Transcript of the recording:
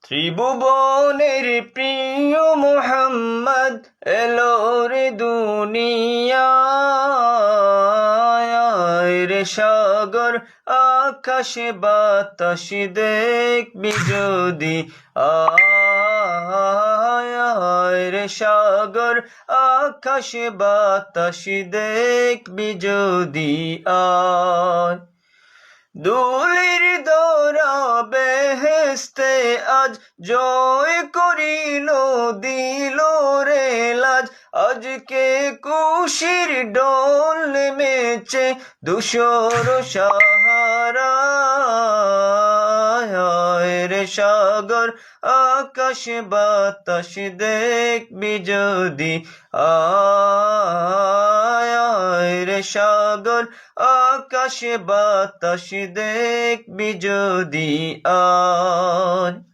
ত্রিভুবনের প্রিয় মোহাম্মদ এলো রে দুনিয়ায় রে সাগর আকাশে বাতাস দেখবি যদি আয় রে সাগর আকাশে বাতাস দেখবি যদি আয় দুলির দোরা বেহেস্তে আজ জয় করিল দিল রে লাজ আজকে খুশির ডোল নেমেছে ধূসর সাহারায় রে সাগর আকাশ বাতাস দেখবি যদি আয় রে সাগর আকাশ বাতাস দেখবি যদি আয়